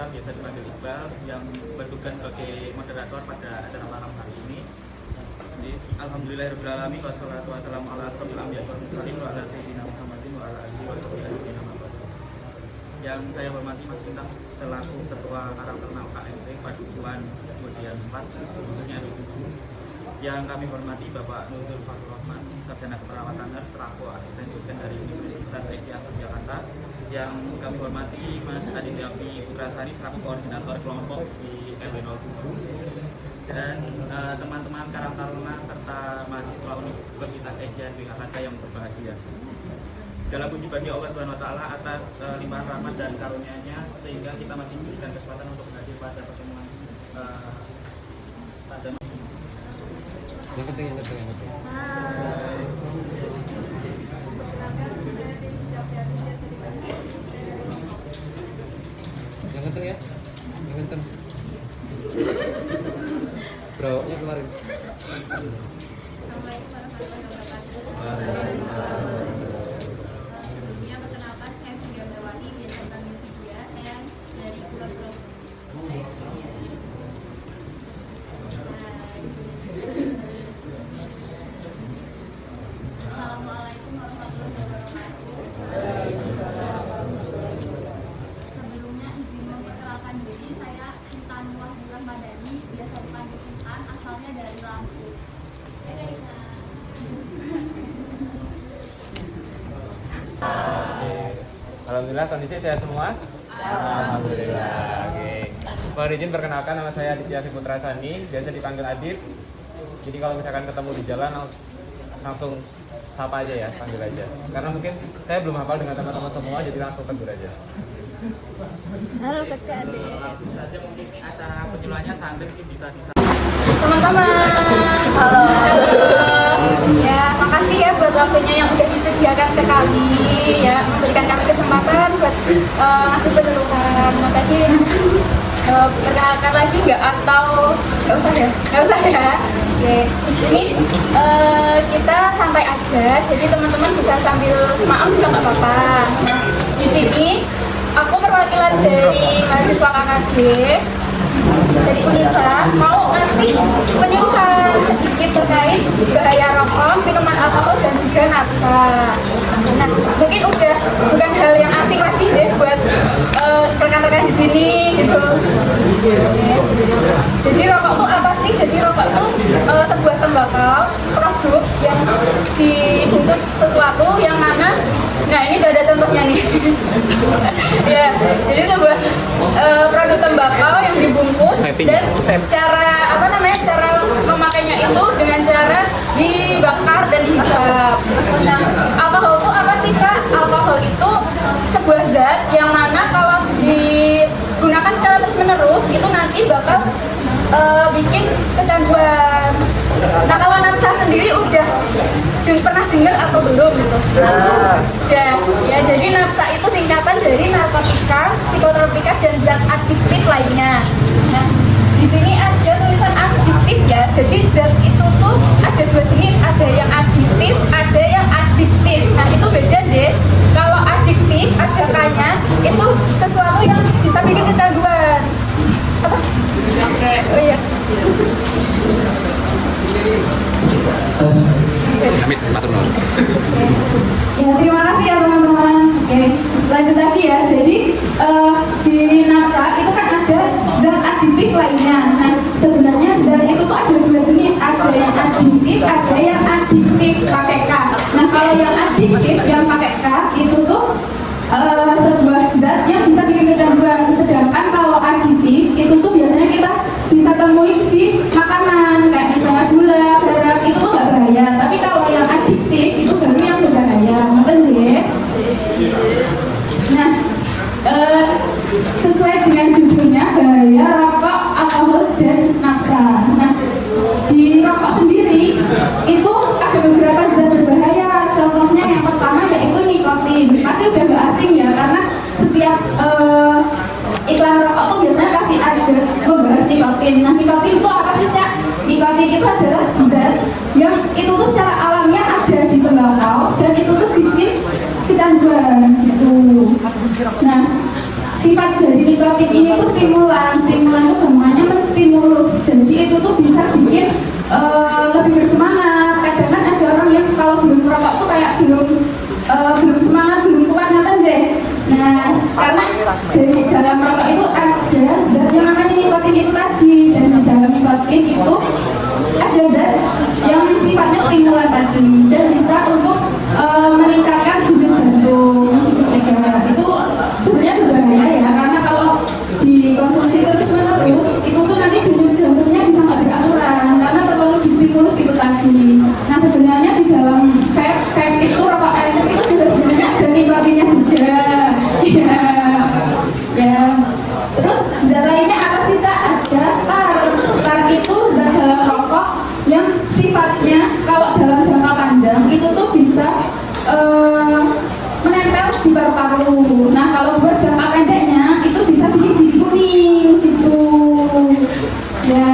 Jakarta, biasa dipanggil Iqbal, yang bertugas sebagai moderator pada acara malam hari ini. Jadi, alhamdulillahirobbilalamin wassalatu wassalamu ala asrofil anbiya'i wal mursalin wa ala sayyidina Muhammadin wa ala alihi wa sahbihi. Yang saya hormati Mas Bintang selaku Ketua Karang Ternal KMT Padukuhan kemudian 4 khususnya di 7. Yang kami hormati Bapak Nurul Fadlur Rahman, Sarjana Keperawatan Nurse selaku asisten dosen dari Universitas Asia Yogyakarta. Yang kami hormati Mas Adindavi Putrasari selaku koordinator kelompok di RW07. Dan teman-teman Karang Taruna serta mahasiswa Universitas Asia Yogyakarta yang berbahagia. Segala puji bagi Allah Subhanahu wa taala atas limpahan rahmat dan karunia-Nya sehingga kita masih diberikan kesempatan untuk hadir pada pertemuan pada yang kenceng. Yang kenceng ya, yang kenceng. Bro-nya kemarin. Alhamdulillah kondisi sehat semua. Alhamdulillah. Oke. Mohon izin perkenalkan, nama saya Aditya Putra Sani, biasa dipanggil Adit. Jadi kalau misalkan ketemu di jalan langsung sapa aja ya, panggil aja. Karena mungkin saya belum hafal dengan teman-teman semua, jadi langsung tegur aja. Halo Kakak Adit. langsung saja mungkin acara penyuluhannya santri bisa Teman-teman, halo. Ya, makasih ya buat waktunya yang udah disediakan ke kami ya, memberikan kami kesempatan buat ngasih penyuluhan. Nah tadi perkenalkan lagi nggak atau nggak usah ya? Nggak usah ya. Oke, ini kita santai aja, jadi teman-teman bisa sambil maaf juga nggak apa-apa. Nah, di sini aku perwakilan dari mahasiswa KKG dari Unisa mau ngasih penyuluhan sedikit terkait bahaya rokok, minuman alkohol dan juga nafsa. Nah, mungkin udah bukan hal yang asing lagi deh buat rekan-rekan di sini gitu. Jadi rokok itu apa sih? Jadi rokok itu sebuah tembakau, produk yang dibungkus sesuatu yang mana, nah ini udah ada contohnya nih. Ya, jadi sebuah produk tembakau yang dibungkus dan cara memakainya itu dengan cara dibakar dan dihisap. Nah, alkohol itu apa sih Kak? Alkohol itu sebuah zat yang mana kalau digunakan secara terus-menerus itu nanti bakal bikin kecanduan. Nah, kalau nafsa sendiri udah pernah dengar atau belum gitu? Ya, jadi nafsa itu singkatan dari narkotika, psikotropika dan zat adiktif lainnya. Nah, di sini ada tulisan adiktif ya. Jadi zat itu tuh ada dua jenis, ada yang adiktif, ada yang adiktif. Nah, itu beda deh. Kalau adiktif ada K-nya, itu sesuatu yang bisa bikin kecanduan. Apa? Oh iya. Amit, matur nuwun. Ya, terima kasih ya teman-teman. Oke, lanjut lagi ya. Jadi di nafsa itu kan ada zat adiktif lainnya. Nah, sebenarnya zat itu tuh ada dua jenis, ada yang adiktif, ada yang adiktif pakai K. Nah, kalau yang adiktif yang pakai K itu tuh sebuah zat yang bisa bikin kecanduan. Sedangkan kalau adiktif itu tuh biasanya kita bisa temuin di makanan kayak misalnya gula, garam, itu tuh nggak bahaya. Tapi kalau yang adiktif itu baru yang berbahaya. Ngerti nggih? Nah, sesuai dengan judulnya bahaya rokok, alkohol dan nafsa. Nah, di rokok sendiri itu ada beberapa zat berbahaya. Contohnya yang pertama yaitu nikotin. Pasti udah nggak asing ya, karena setiap iklan rokok tuh biasanya pasti ada membahas nikotin. Nah, nikotin itu apa sih, Cak? Nikotin itu adalah zat yang itu tuh secara alamiah ada di tembakau dan itu tuh bikin kecanduan gitu. Nah, sifat dari nikotin ini tuh dari dalam rokok itu ada zat yang namanya nikotin itu tadi, dan di dalam nikotin itu ada zat yang sifatnya stimulan tadi dan bisa untuk meningkatkan denyut jantung. Itu sebenarnya berbahaya ya, karena kalau dikonsumsi terus-menerus itu tuh nanti denyut jantungnya bisa nggak beraturan karena terlalu distimulus itu tadi. Nah sebenarnya di dalam vape itu, rokok elektrik itu juga sebenarnya ada nikotinnya juga. Ya. Terus zat lainnya apa sih, Cak? Ada tar. Tar itu zat dalam rokok yang sifatnya kalau dalam jangka panjang itu tuh bisa menempel di paru-paru. Nah kalau buat jangka pendeknya itu bisa bikin gigi kuning gitu. Ya.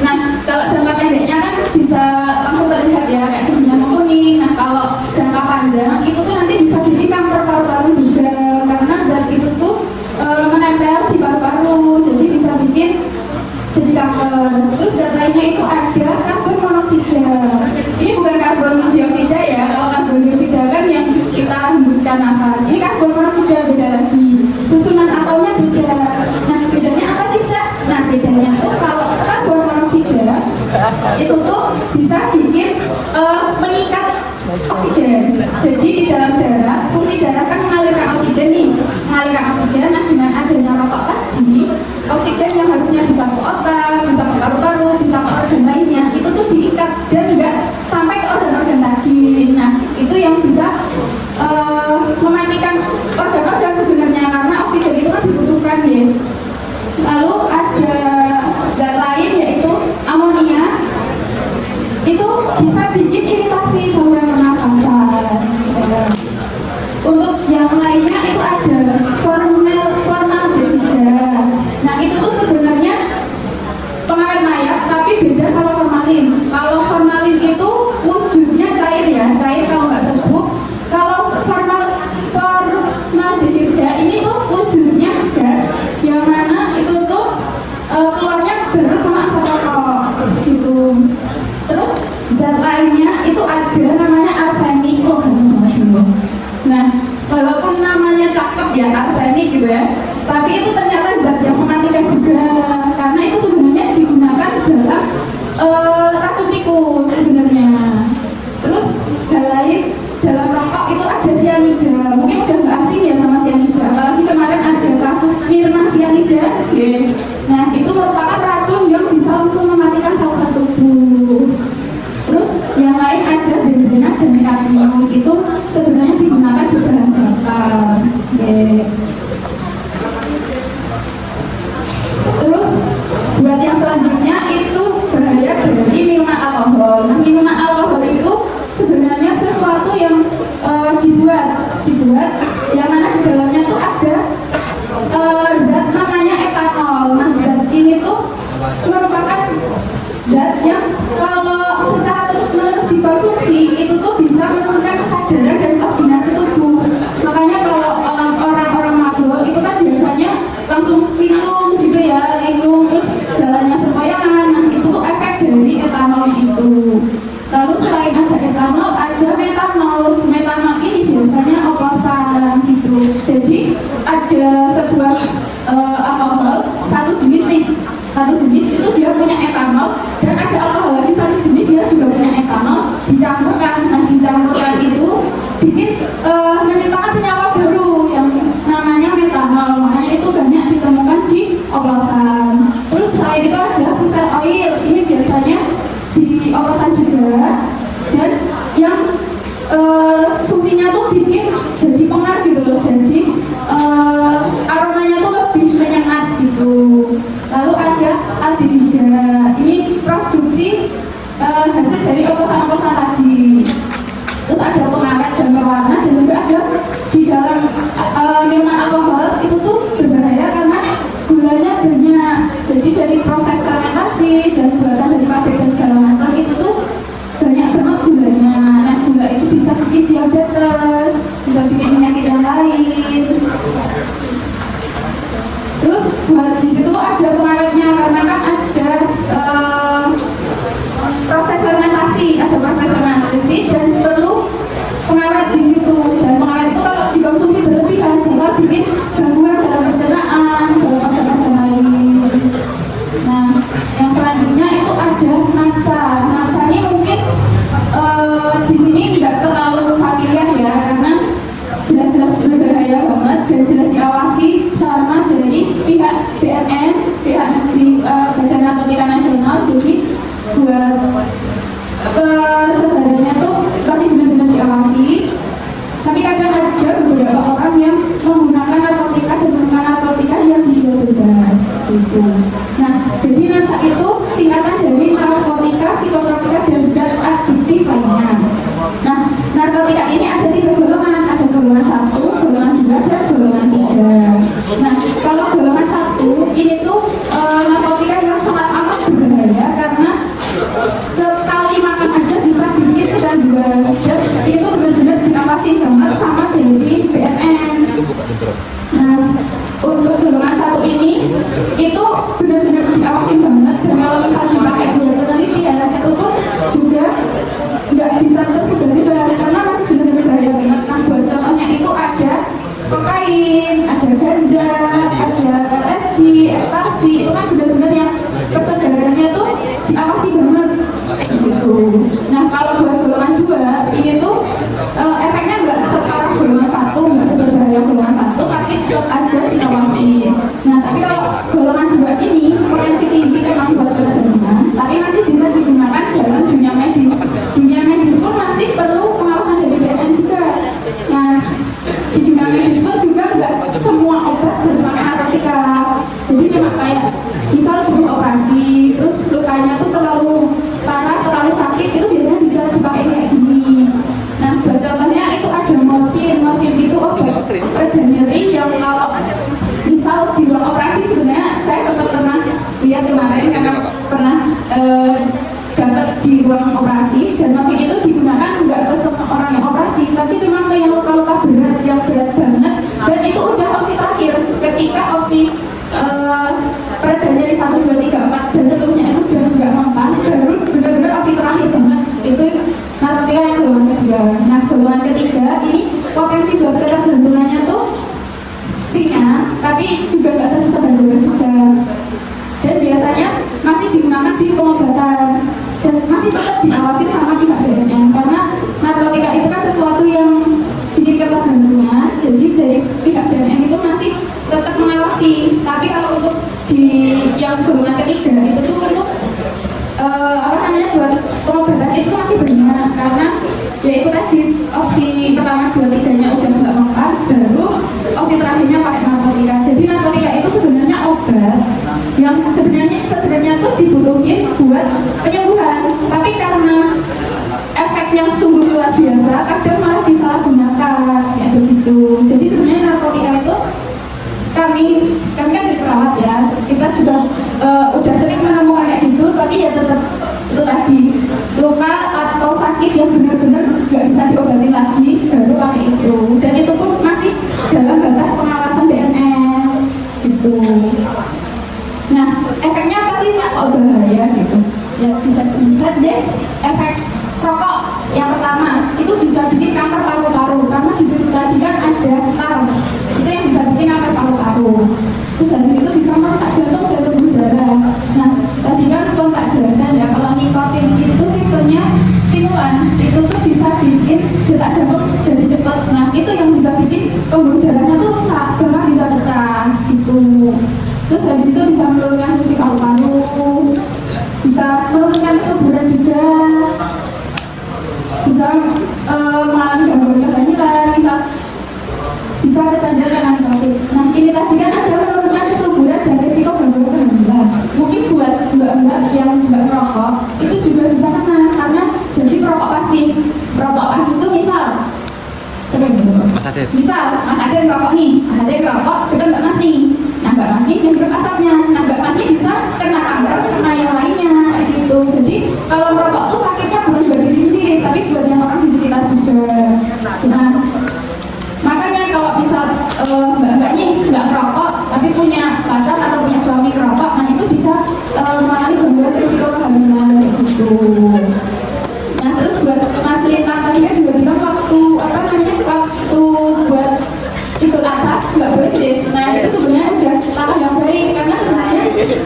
Nah kalau jangka pendeknya kan bisa langsung terlihat ya kayak giginya kuning. Nah kalau jangka panjang itu tuh nanti bisa bikin kanker paru-paru juga karena zat itu tuh menempel di paru-paru, jadi bisa bikin jadi kanker. Terus zat lainnya itu ada karbon monoksida. Ini bukan karbon dioksida ya, kalau karbon dioksida kan yang kita hembuskan nafas. Ini karbon monoksida beda lagi, susunan atomnya beda. Nah bedanya apa sih, Cak? Nah bedanya tuh kalau karbon monoksida itu tuh bisa bikin mengikat oksigen. Jadi di dalam darah, fungsi darah kan mengalirkan oksigen nih, mengalirkan oksigen. Nah dengan adanya rokok tadi, oksigen yang harusnya bisa ke otak, bisa ke paru-paru, bisa ke organ lainnya, itu tuh diikat dan juga sampai ke organ-organ tadi. Nah itu yang bisa mematikan organ-organ sebenarnya karena oksigen itu kan dibutuhkan ya. Lalu ada zat lain yaitu amonia. Itu bisa bikin iritasi saluran pernafasan. Untuk yang lainnya itu ada formaldehida. Nah itu tuh sebenarnya pengawet mayat tapi beda sama formalin. Kalau formalin itu wujudnya cair ya, cair kalau nggak serbuk. Kalau formaldehida ini tuh wujudnya gas, yang mana itu tuh keluarnya bareng sama asap rokok gitu. Terus zat lainnya itu ada namanya arsenik. Nah, walaupun namanya cakep ya arsenik gitu ya, tapi itu ternyata zat yang mematikan juga karena itu sebenarnya digunakan dalam racun tikus sebenarnya. Terus hal lain dalam rokok itu ada sianida. Mungkin udah nggak asing ya sama sianida, apalagi kemarin ada kasus Mirna sianida. Nah itu merupakan racun yang bisa langsung mematikan sel-sel tubuh. Terus yang lain ada benzena dan kadmium, itu sebenarnya digunakan di bahan bakar. Terus buat yang selanjutnya itu bahaya dari minuman alkohol. Nah minuman alkohol itu sebenarnya sesuatu yang dibuat yang mana di dalamnya tuh ada zat namanya etanol. Nah zat ini tuh merupakan zat yang kalau secara terus-menerus dikonsumsi itu tuh bisa menurunkan kesadaran dan koordinasi tubuh. Makanya kalau orang-orang mabuk itu kan biasanya langsung linglung gitu ya, linglung terus jalannya sempoyongan. Nah itu tuh efek dari etanol itu. Lalu selain ada etanol, ada metanol. Metanol ini biasanya oplosan gitu. Jadi ada sebuah alkohol satu jenis nih. Satu jenis itu dia punya etanol, dan ada alkohol lagi satu jenis dia juga punya etanol, dicampurkan. Nah dicampurkan itu bikin menciptakan senyawa baru yang namanya metanol. Makanya itu banyak ditemukan di oplosan. Terus selain itu ada pusat oil. Ini biasanya di oplosan juga, dan yang fungsinya tuh bikin jadi pengar gitu loh. Jadi aromanya tuh lebih menyengat gitu. Lalu ada aldehida. Ini produksi hasil dari oplosan-oplosan tadi. Terus ada pengawet dan pewarna, dan juga ada di dalam minuman alkohol itu tuh berbahaya karena gulanya banyak. Jadi dari proses fermentasi dan buatan dari pabrik dan segala macam itu tuh banyak banget gulanya. Nah gula itu bisa bikin diabetes, bisa bikin penyakit yang lain. Terus buat di situ tuh ada pengawetnya karena kan ada proses fermentasi dan perlu pengawet di situ. Dan pengawet itu kalau dikonsumsi berlebihan bisa bikin BNN, pihak di Badan Narkotika Nasional. Jadi buat sebenarnya tuh masih benar-benar diawasi. Tapi kadang ada beberapa orang yang menggunakan narkotika dan menggunakan narkotika yang dijual bebas gitu. Nah, jadi NARSA itu singkatan dari narkotika, psikotropika, dan zat adiktif lainnya. Nah, narkotika ini ada 3 golongan, ada golongan 1, golongan 2, dan golongan 3. Nah, kalau golongan 1 ini tuh narkotika yang sangat amat berbahaya karena sekali makan aja bisa bikin kecanduan. Dan itu benar-benar diawasi banget sama dari BNN. Nah, untuk golongan 1 ini itu benar-benar diawasi banget, dan kalau misalnya pakai buat penelitian itu pun juga nggak bisa tersebar bebas karena masih benar-benar bahaya banget. Nah, buat contohnya itu ada kokain, ada ganja, ada LSD, ekstasi, itu kan benar-benar yang persebarannya tuh diawasi banget gitu. Nah, kalau buat golongan 2 ini tuh efeknya nggak separah golongan 1, nggak seberbahaya golongan 1, tapi tetap aja diawasi. Nah, tapi kalau golongan 2 ini potensi tinggi memang buat penerimaan, tapi masih bisa digunakan dalam dunia medis. Dunia medis pun masih perlu pengawasan dari BNN juga. Nah, di dunia medis pun juga nggak semua obat harus pakai narkotika. Jadi cuma kayak misal butuh operasi, terus lukanya tuh terlalu parah, terlalu sakit, itu biasanya bisa dipakai kayak gini. Nah, buat contohnya itu ada morfin itu obat reda nyeri yang kalau misal di ruang operasi, sebenarnya saya sempat pernah lihat kemarin karena pernah dapat di ruang operasi, dan morfin itu digunakan nggak ke semua orang yang operasi, tapi cuma ke yang luka-luka berat, yang berat banget, dan itu udah opsi terakhir. Ketika opsi pereda nyeri 1, 2, 3, 4 dan seterusnya itu udah nggak mempan, baru benar-benar opsi terakhir banget itu narkotika yang golongan 3. Nah, golongan 3 ini potensi buat ketergantungannya tuh ringan, tapi juga nggak tersebar bebas juga, dan biasanya masih digunakan di pengobatan dan masih tetap diawasi sama pihak BNN karena narkotika itu kan sesuatu yang bikin ketergantungan. Jadi dari pihak BNN itu masih tetap mengawasi. Tapi kalau untuk di yang golongan 3 itu tuh untuk buat pengobatan itu masih banyak karena ya itu tadi opsi pertama 2, 3-nya udah nggak mempan, baru opsi terakhirnya pakai narkotika. Jadi narkotika itu sebenarnya obat yang sebenarnya tuh dibutuhin buat penyembuhan, tapi karena efek yang sungguh luar biasa kadang malah disalahgunakan kayak begitu. Jadi sebenarnya narkotika itu kami kan dari perawat ya, kita juga udah sering menemukan kayak gitu, tapi ya tetap itu tadi luka atau sakit yang benar-benar nggak bisa diobati lagi baru pakai itu, dan itu pun masih dalam batas pengawasan BNN gitu. Nah, efeknya apa sih Cak? Kok bahaya gitu? Ya bisa dilihat deh efek rokok. Yang pertama itu bisa bikin kanker paru-paru karena di situ tadi kan ada tar, itu yang bisa bikin kanker paru-paru. Terus habis itu bisa merusak jantung dan pembuluh darah. Nah, tadi kan tak jelaskan ya, kalau nikotin itu sistemnya stimulan, itu tuh bisa bikin detak jantung jadi cepat. Nah, itu yang bisa bikin pembuluh darahnya tuh rusak, bahkan bisa pecah gitu. Terus habis itu bisa menurunkan fungsi paru-paru, bisa menurunkan kesuburan juga, bisa mengalami gangguan kehamilan, bisa kecanduan narkotik. Nah, ini tadi kan ada menurunkan kesuburan dan risiko gangguan kehamilan. Mungkin buat mbak-mbak yang nggak merokok itu juga bisa kena karena jadi perokok pasif. Perokok pasif itu misal Mas Adit. Misal Mas Adit ngerokok nih, Mas Adit ngerokok dekat Mbak Mas nih. Nah, Mbak Mas nih yang asapnya. Nah, Mbak Mas nih bisa kena kanker, kena yang lainnya gitu. Jadi kalau merokok tuh sakitnya bukan buat diri sendiri, tapi buat yang orang di sekitar juga. Nah, makanya kalau misal mbak-mbak nih nggak merokok tapi punya pacar atau punya suami merokok, nah itu bisa mengalami gangguan risiko kehamilan gitu. Nah, terus buat Mas Lita tadi kan juga bilang waktu buat Idul Adha nggak boleh deh. Nah, itu sebenarnya udah langkah yang baik karena sebenarnya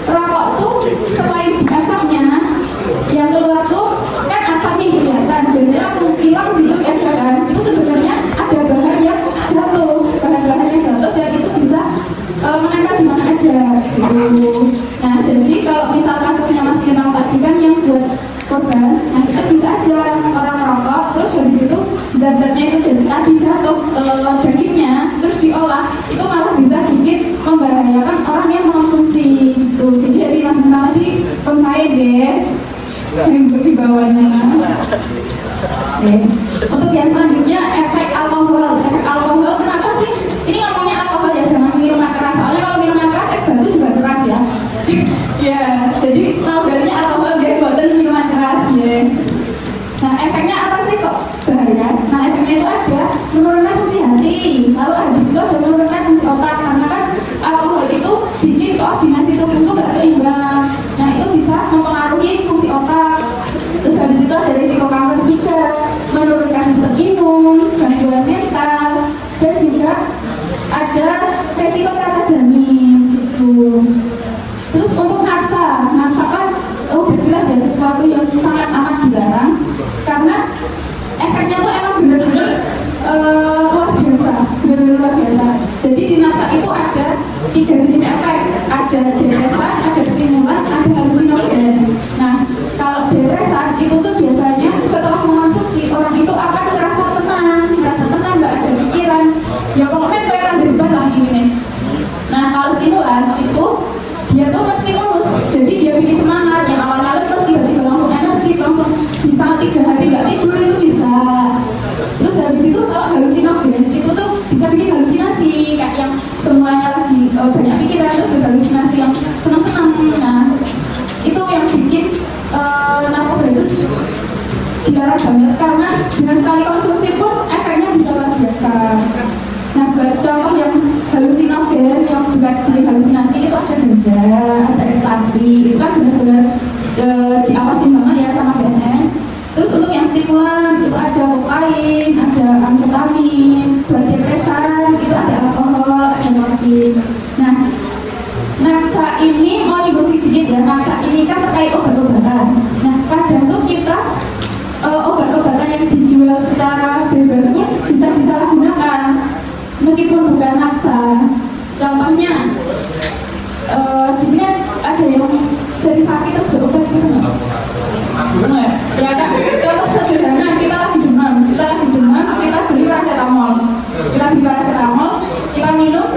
rokok tuh selain di asapnya yang keluar tuh kan asapnya kelihatan, biasanya langsung hilang gitu ya kan. Itu sebenarnya ada bahan yang jatuh, bahan-bahan yang jatuh dan itu bisa menempel di mana aja gitu. Nah jadi kalau misal kasusnya Mas Kinal tadi kan yang buat korban, nah itu bisa aja orang merokok terus habis itu zat-zatnya itu jadi tadi jatuh ke dagingnya terus diolah, itu malah bisa bikin membahayakan orang yang mengonsumsi gitu. Jadi dari Mas Kinal tadi saya deh yang berbawanya. Untuk yang selanjutnya efek alkohol. Efek alkohol kenapa sih? Ini ngomongnya alkohol ya, jangan minuman keras. Soalnya kalau minuman keras es batu juga keras ya. Ya, jadi kalau darinya alkohol dia buatan minuman keras ya. Nah efeknya apa sih kok bahaya? Nah efeknya itu ada menurunkan fungsi hati. Lalu habis itu ada menurunkan fungsi otak karena kan alkohol itu bikin koordinasi tubuh itu nggak seimbang. Nah itu bisa mempengaruhi fungsi otak. Terus habis itu ada risiko kanker juga, menurunkan sistem imun, gangguan mental, dan juga ada risiko cacat janin gitu. Terus untuk nafsa kan udah jelas ya sesuatu yang sangat amat dilarang karena efeknya tuh emang bener-bener luar biasa, bener-bener luar biasa. Jadi di nafsa itu ada 3 jenis efek, ada depresan, ada stimulan, ada halusinogen. Nah kalau depresan itu tuh biasanya setelah mengonsumsi orang itu akan merasa tenang, nggak ada pikiran, ya pokoknya kayak orang berubah lah ini nih. Nah kalau stimulan itu dia tuh menstimulus, jadi dia bikin semangat. Yang awalnya lemes tiba-tiba langsung energi, langsung bisa 3 hari nggak tidur itu bisa. Terus habis itu kalau halusinogen itu tuh bisa bikin halusinasi kayak yang semuanya lagi banyak pikiran terus berhalusinasi yang senang-senang. Nah itu yang bikin narkoba itu dilarang banget karena dengan sekali konsumsi pun efeknya bisa luar biasa. Nah buat contoh yang halusinogen yang juga bikin halusinasi itu ada ganja, ada ekstasi, itu kan benar-benar diawasin banget ya sama BNN. Terus untuk yang stimulan itu ada kokain, ada amfetamin, buat depresan itu ada alkohol, ada morfin. Nah naksa ini mau nyebut sedikit ya, naksa ini kan terkait obat-obatan. Nah kadang tuh kita obat-obatan yang dijual secara bebas pun bisa disalahgunakan meskipun bukan naksa. Contohnya di sini ada yang sering sakit terus berobat gitu nggak? Ya kan? Contoh sederhana, kita lagi demam, kita beli paracetamol, kita minum.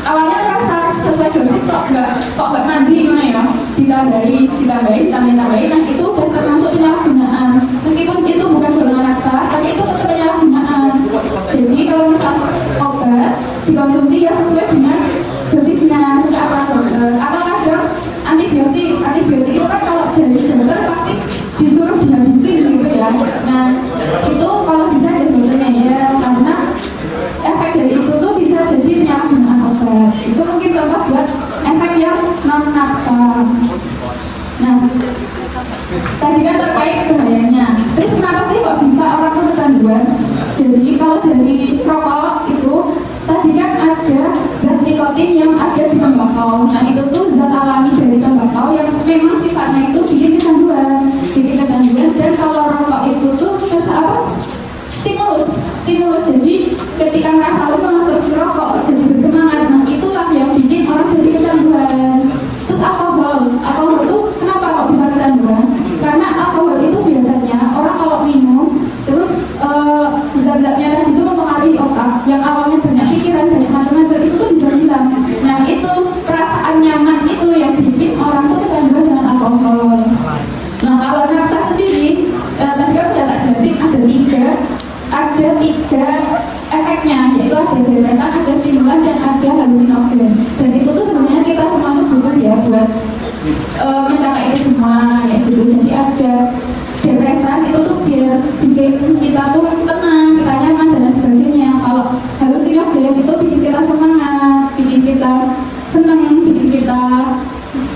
Awalnya terasa sesuai dosis kok nggak mandi gimana ya, ditambahin. Nah itu udah termasuk penyalahgunaan meskipun itu bukan golongan naksa, tapi itu tetap penyalahgunaan. Jadi kalau misal obat dikonsumsi ya sesuai dengan dosisnya, sesuai aturan dokter. Atau kadang antibiotik itu kan kalau dari dokter pasti disuruh dihabisin gitu ya. Nah itu kalau bisa dari dokternya ya, karena efek dari itu tuh bisa jadi penyalahgunaan obat. Itu mungkin contoh buat efek yang non naksa. Nah tadi kan terkait bahayanya. Terus kenapa sih kok bisa orang tuh kecanduan? Jadi kalau dari rokok itu tadi kan ada zat nikotin yang ada di tembakau. Nah itu tuh zat alami dari tembakau yang memang sifatnya itu bikin kecanduan. Dan kalau rokok itu tuh stimulus. Jadi ketika merasa lemas terus merokok jadi bersemangat. Nah itulah yang bikin orang jadi kecanduan. Terus alkohol itu kenapa kok bisa kecanduan? Karena alkohol itu biasanya orang kalau minum terus zat-zatnya tadi itu mempengaruhi otak yang awalnya banyak pikiran, banyak macam-macam itu tuh bisa hilang. Nah itu perasaan nyaman itu yang bikin orang tuh kecanduan dengan alkohol. Nah kalau naksa sendiri tadi kan udah tak jelasin ada tiga efeknya, yaitu ada depresan, ada stimulan, dan ada halusinogen. Dan itu tuh sebenarnya kita semua tuh butuh ya buat mencapai itu semua ya gitu. Jadi ada depresan itu tuh biar bikin kita tuh tenang, kita nyaman dan sebagainya. Kalau halusinogen itu bikin kita semangat, bikin kita senang, bikin kita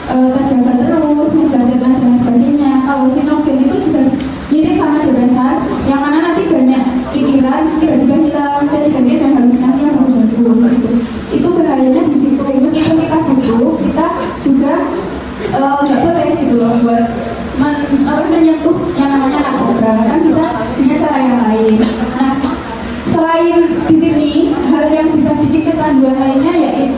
terjaga terus, ngejar deadline dan sebagainya. Halusinogen itu juga mirip sama depresan, yang mana nanti banyak pikiran, tiba-tiba kita terjadi dan halusinasi yang bagus-bagus gitu. Itu bahayanya di situ. Meskipun kita butuh, kita juga nggak boleh gitu loh buat menyentuh yang namanya narkoba, kan bisa dengan cara yang lain. Nah, selain di sini hal yang bisa bikin kecanduan lainnya yaitu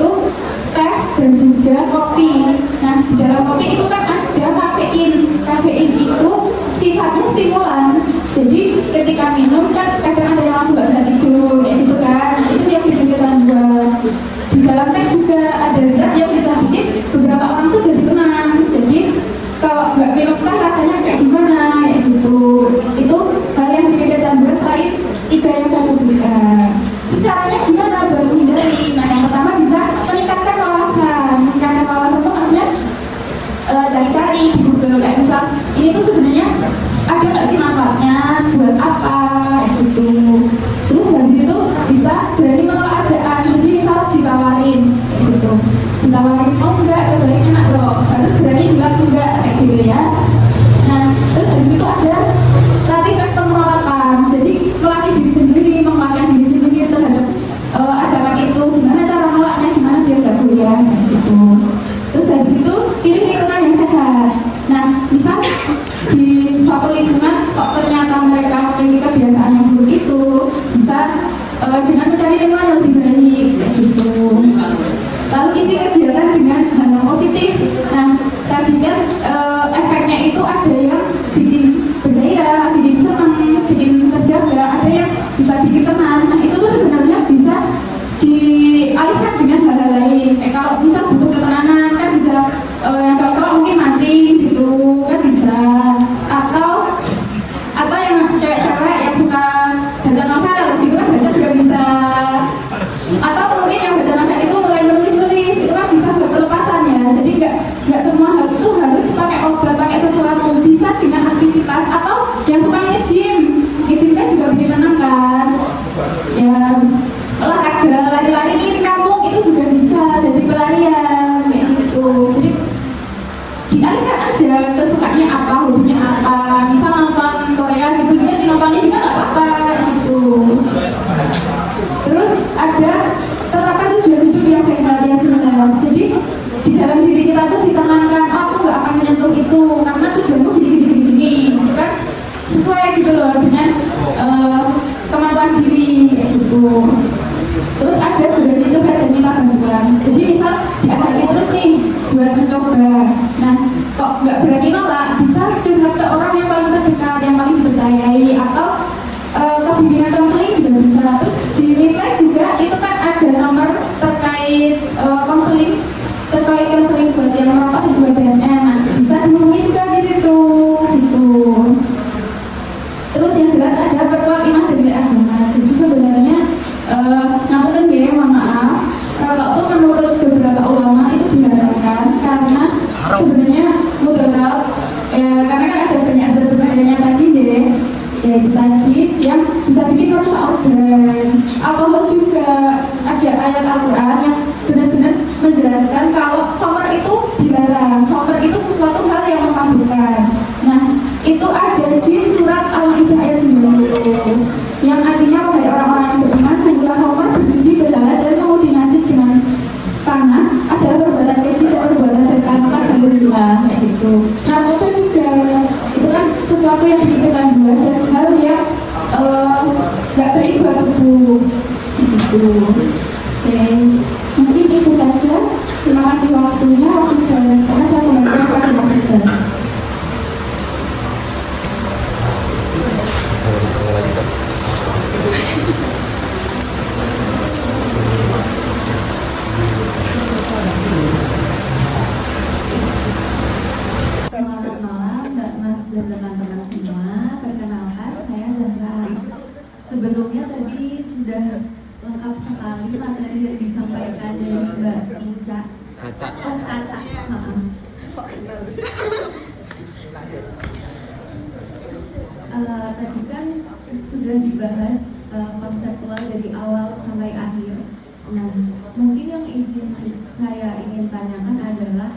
juga ada zat yang bisa bikin beberapa orang tuh jadi tenang. Jadi kalau nggak minum teh rasanya kayak gimana kayak gitu. Itu hal yang bikin kecanduan selain 3 yang saya sebutkan. Terus caranya gimana buat menghindari? Nah, yang pertama bisa meningkatkan wawasan. Meningkatkan wawasan itu maksudnya cari-cari di Google, kayak misal ini tuh sebenarnya ada nggak sih manfaatnya, buat apa kayak gitu. Terus habis itu bisa berani menolak ajakan. Jadi misal ditawarin kayak gitu, ditawarin oh enggak, cobain enak loh, harus berani bilang enggak kayak gitu ya. Nah, terus habis itu ada latih respon penolakan. Jadi melatih diri sendiri, menguatkan diri sendiri terhadap ajakan itu. Gimana cara nolaknya, gimana biar nggak goyah kayak gitu. Terus habis itu pilih lingkungan yang sehat. Nah, misal di suatu lingkungan kok ternyata mereka memiliki kebiasaan yang buruk itu, bisa dengan mencari lingkungan yang lebih baik kayak gitu. Lalu isi kegiatan dengan hal yang positif. Nah, tadi kan efeknya itu ada yang bikin bergaya, bikin senang, bikin terjaga, ada yang bisa bikin tenang. Nah, itu tuh sebenarnya bisa dialihkan dengan hal-hal lain. Kalau bisa butuh ketenangan kan bisa yang cocok mungkin mancing gitu kan bisa, atau yang cewek-cewek yang suka baca novel gitu kan baca juga bisa, atau mungkin yang baca novel itu mulai menulis itu kan bisa buat pelepasan ya. Jadi nggak semua hal itu harus pakai obat, pakai sesuatu, bisa dengan aktivitas. Atau yang suka nge-gym kan juga bikin tenang kan ya. Olahraga, lari-lari di kampung itu juga bisa jadi pelarian kayak gitu. Jadi dialihkan aja kesukanya apa, hobinya apa. Misal nonton Korea gitu juga dinontonin juga nggak apa-apa gitu. Terus ada tetapkan tujuan hidup yang sehat, yang jelas. Jadi di dalam diri kita tuh ditenangkan, oh aku nggak akan menyentuh itu karena tujuanku gini gitu kan, sesuai gitu loh dengan kemampuan diri kayak gitu. Terus ada berani coba dan minta bantuan. Jadi misal diajakin terus nih buat mencoba, nah kok nggak berani nolak, bisa curhat ke orang yang paling terdekat, yang paling dipercayai, atau ke bimbingan konseling juga bisa. Terus di website juga itu kan ada nomor terkait konseling buat yang merokok dan juga BNN. Nah, bisa dihubungi juga di situ gitu. Terus yang jelas ada perkuat iman dan agama. Jadi sebenarnya ngapunten ya, mohon maaf, rokok itu menurut beberapa ulama itu diharamkan karena sebenarnya mudarat karena kan ada banyak zat berbahayanya tadi ya itu tadi yang bisa bikin merusak organ. Alkohol juga ada ayat Al-Quran yang benar-benar menjelaskan kalau khamr itu dilarang. Khamr itu sesuatu hal yang memabukkan. Nah, itu ada di surat Al-Maidah ayat 90 yang artinya wahai orang-orang yang beriman, sungguhlah khamr, berjudi, berhala dan mengundi nasib dengan panas adalah perbuatan keji dan perbuatan setan, maka jauhilah kayak gitu. Narkoba juga itu kan sesuatu yang bikin kecanduan dan hal yang nggak baik buat tubuh gitu. Oke, mungkin itu saja. Terima kasih waktunya. Karena saya kembali ke Mas Iqbal. Selamat malam Mbak Mas dan teman-teman semua. Perkenalkan, saya Zahra. Sebelumnya tadi sudah lengkap sekali materi yang disampaikan dari Mbak Ica. Kaca. Oh, Kaca. Tadi kan sudah dibahas konseptual dari awal sampai akhir. Nah, mungkin yang saya ingin tanyakan adalah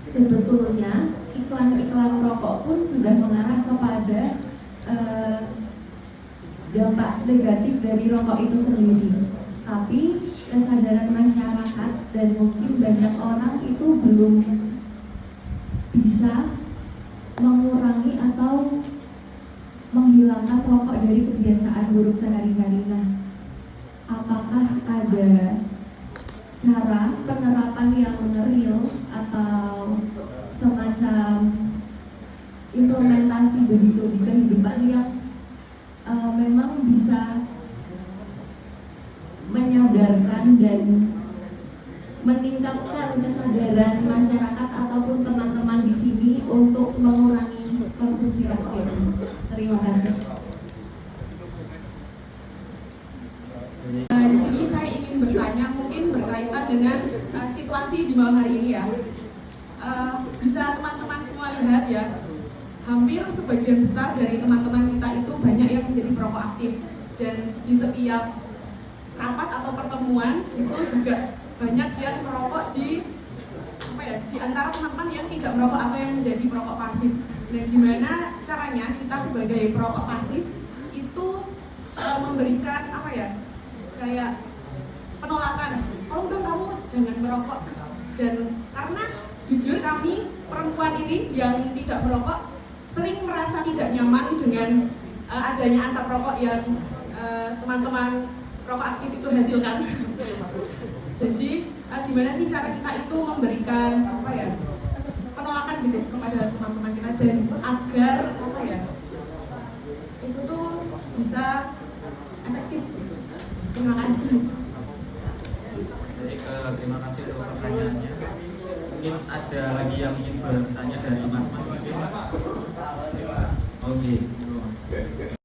sebetulnya iklan-iklan rokok pun sudah mengarah kepada dampak negatif dari rokok itu sendiri. Tapi kesadaran masyarakat dan mungkin banyak orang itu belum bisa mengurangi atau menghilangkan rokok dari kebiasaan buruk sehari-hari. Nah, apakah ada cara penerapan yang real atau semacam implementasi begitu di kehidupan yang memang bisa menyadarkan dan meningkatkan kesadaran masyarakat ataupun teman-teman di sini untuk mengurangi konsumsi rokok? Terima kasih. Di sini saya ingin bertanya, mungkin berkaitan dengan situasi di malam hari ini ya. Bisa teman-teman semua lihat ya, hampir sebagian besar dari teman-teman kita itu banyak yang menjadi perokok aktif, dan di setiap rapat atau pertemuan itu juga banyak yang merokok di antara teman-teman yang tidak merokok atau yang menjadi perokok pasif. Dan gimana caranya kita sebagai perokok pasif itu memberikan kayak penolakan, kalau udah kamu jangan merokok. Dan karena jujur kami perempuan ini yang tidak merokok sering merasa tidak nyaman dengan adanya asap rokok yang teman-teman rokok aktif itu hasilkan. Jadi gimana sih cara kita itu memberikan penolakan gitu kepada teman-teman kita, dan agar itu tuh bisa efektif. Terima kasih. Baik, terima kasih untuk pertanyaannya. Mungkin ada lagi yang ingin bertanya dari mas-mas mungkin? Oke.